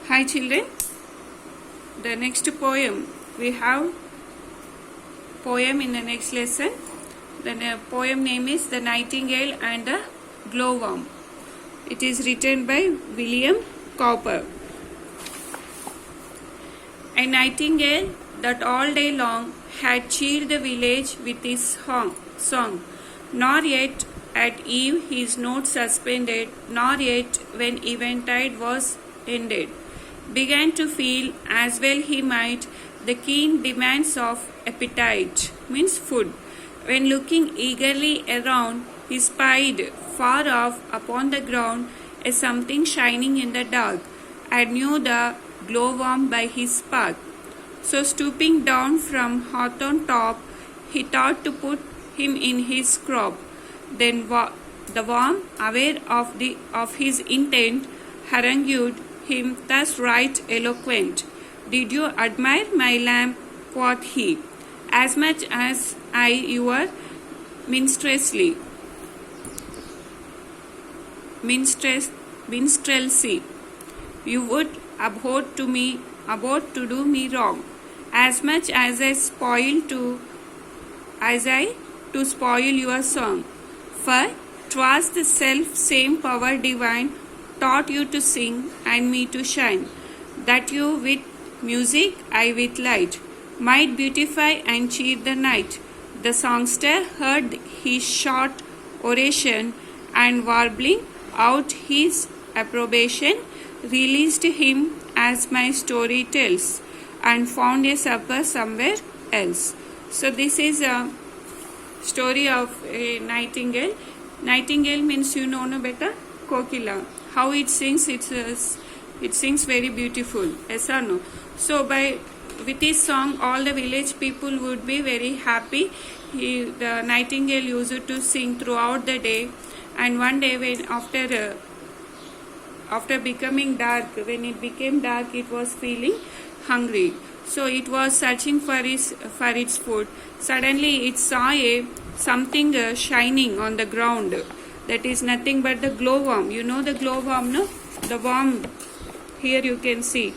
Hi children, the next poem, we have poem in the next lesson. The poem name is The Nightingale and the Glowworm. It is written by William Cowper. A nightingale that all day long had cheered the village with his song, nor yet at eve his note suspended, nor yet when eventide was ended, began to feel, as well he might, the keen demands of appetite, means food. When looking eagerly around, he spied far off upon the ground a something shining in the dark, and knew the glowworm by his spark. So stooping down from hawthorn top, he thought to put him in his crop. Then the worm, aware of his intent, harangued him thus right eloquent. Did you admire my lamp? Quoth he. As much as I your minstrelsy. You would abhor to do me wrong, as much as I to spoil your song. For 'twas the self same power divine taught you to sing and me to shine, that you with music, I with light, might beautify and cheer the night. The songster heard his short oration, and warbling out his approbation, released him as my story tells, and found a supper somewhere else. So this is a story of a nightingale. Nightingale means you know no better, kokila. How it sings, it sings very beautiful. Yes or no? So with this song, all the village people would be very happy. The nightingale used to sing throughout the day, and one day when after becoming dark, when it became dark, it was feeling hungry. So it was searching for its food. Suddenly it saw something shining on the ground. That is nothing but the glowworm. You know the glowworm, no? The worm. Here you can see.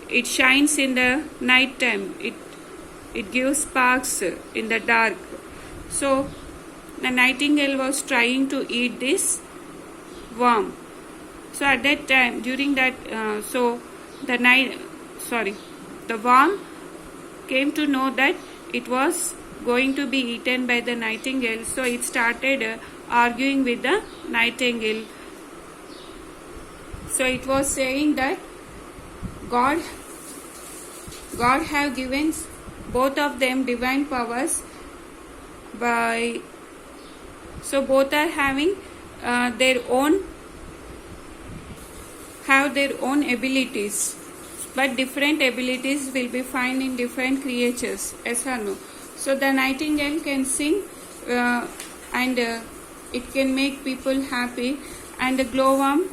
It shines in the night time. It gives sparks in the dark. So the nightingale was trying to eat this worm. So at that time, during that, the worm came to know that it was going to be eaten by the nightingale. So it started arguing with the nightingale. So it was saying that God have given both of them divine powers so both are having their own abilities, but different abilities will be found in different creatures. Yes or no? So the nightingale can sing and it can make people happy, and the glowworm,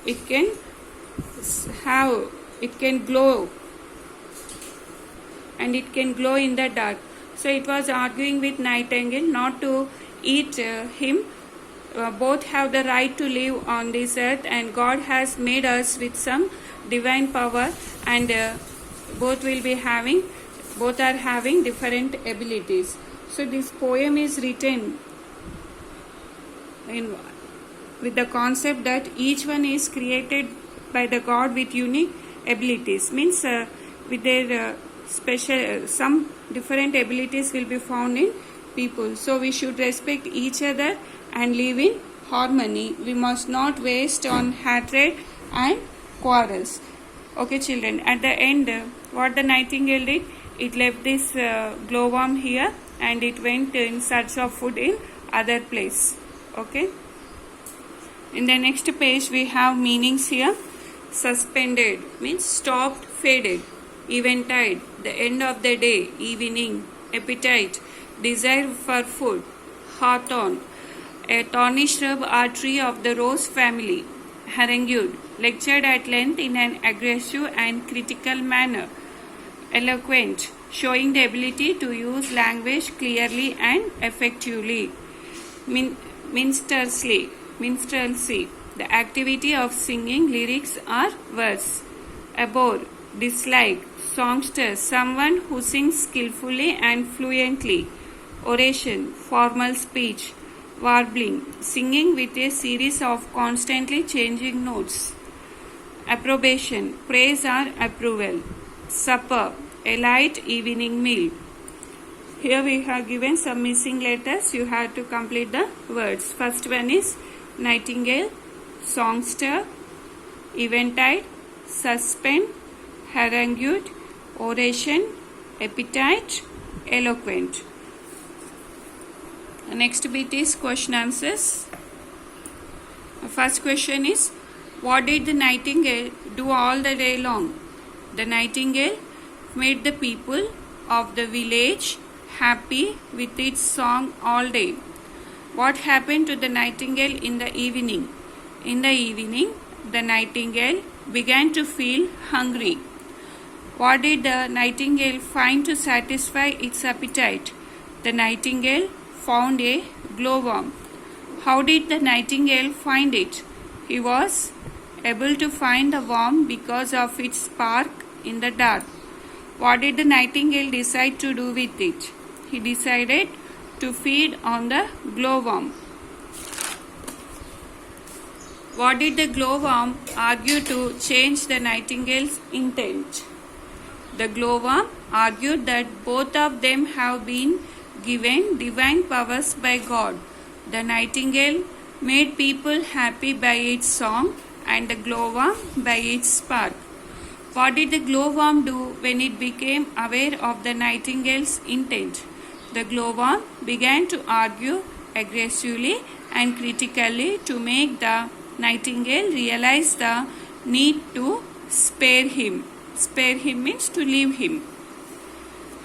it can glow, and it can glow in the dark. So it was arguing with nightingale not to eat him. Both have the right to live on this earth, and God has made us with some divine power, and both are having different abilities. So this poem is written with the concept that each one is created by the God with unique abilities, means with their special, some different abilities will be found in people. So we should respect each other and live in harmony. We must not waste on hatred and quarrels. Okay children, at the end, what the nightingale did, it left this glowworm here, and it went in search of food in other place. Okay. In the next page we have meanings here. Suspended means stopped, faded. Eventide, the end of the day, evening. Appetite, desire for food. Hawthorn, a thorny shrub or tree of the rose family. Harangued, lectured at length in an aggressive and critical manner. Eloquent, showing the ability to use language clearly and effectively. Minstrelsy, the activity of singing lyrics or verse. abhor, dislike, songster, someone who sings skillfully and fluently. Oration, formal speech. Warbling, singing with a series of constantly changing notes. Approbation, praise or approval. Supper, a light evening meal. Here we have given some missing letters. You have to complete the words. First one is nightingale, songster, eventide, suspend, harangued, oration, appetite, eloquent. The next bit is question answers. The first question is, what did the nightingale do all the day long? The nightingale made the people of the village happy with its song all day. What happened to the nightingale in the evening? In the evening, the nightingale began to feel hungry. What did the nightingale find to satisfy its appetite? The nightingale found a glowworm. How did the nightingale find it? He was able to find the worm because of its spark in the dark. What did the nightingale decide to do with it? He decided to feed on the glowworm. What did the glowworm argue to change the nightingale's intent? The glowworm argued that both of them have been given divine powers by God. The nightingale made people happy by its song and the glowworm by its spark. What did the glowworm do when it became aware of the nightingale's intent? The glowworm began to argue aggressively and critically to make the nightingale realize the need to spare him. Spare him means to leave him.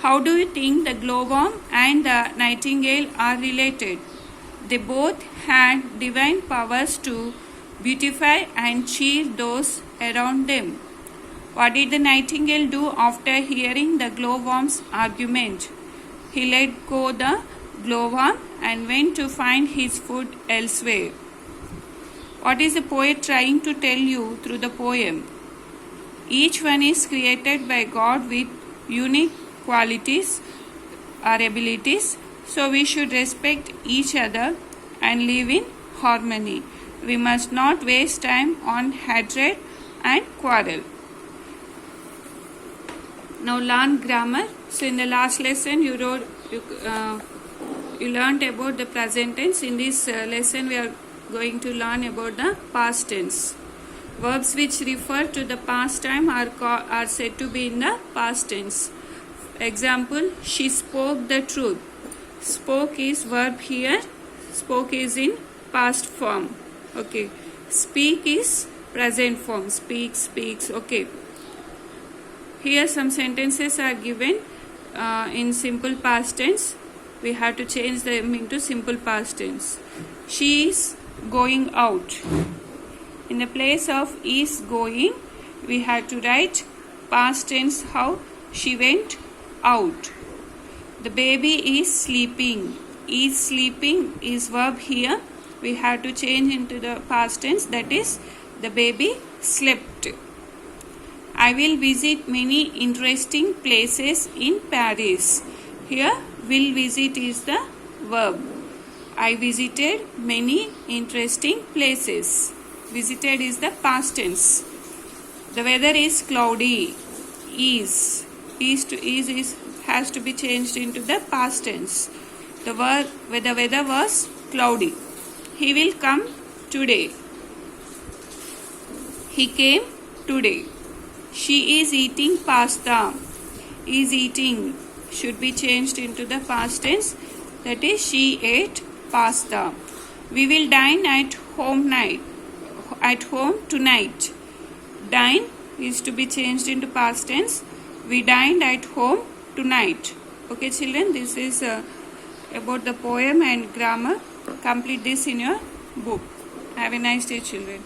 How do you think the glowworm and the nightingale are related? They both had divine powers to beautify and cheer those around them. What did the nightingale do after hearing the glowworm's argument? He let go the glowworm and went to find his food elsewhere. What is the poet trying to tell you through the poem? Each one is created by God with unique qualities or abilities, so we should respect each other and live in harmony. We must not waste time on hatred and quarrel. Now learn grammar. So in the last lesson you learned about the present tense. In this lesson we are going to learn about the past tense. Verbs which refer to the past time are said to be in the past tense. Example, she spoke the truth. Spoke is verb here. Spoke is in past form. Okay. Speak is present form. Speak, speaks. Okay. Here some sentences are given in simple past tense. We have to change them into simple past tense. She is going out. In the place of is going, we have to write past tense how she went out. The baby is sleeping. Is sleeping is verb here. We have to change into the past tense, that is the baby slept. I will visit many interesting places in Paris. Here will visit is the verb. I visited many interesting places. Visited is the past tense. The weather is cloudy. Is to is has to be changed into the past tense. The weather was cloudy. He will come today. He came today. She is eating pasta. Is eating should be changed into the past tense. That is she ate pasta. We will dine at home tonight. Dine is to be changed into past tense. We dined at home tonight. Okay children, this is about the poem and grammar. Complete this in your book. Have a nice day children.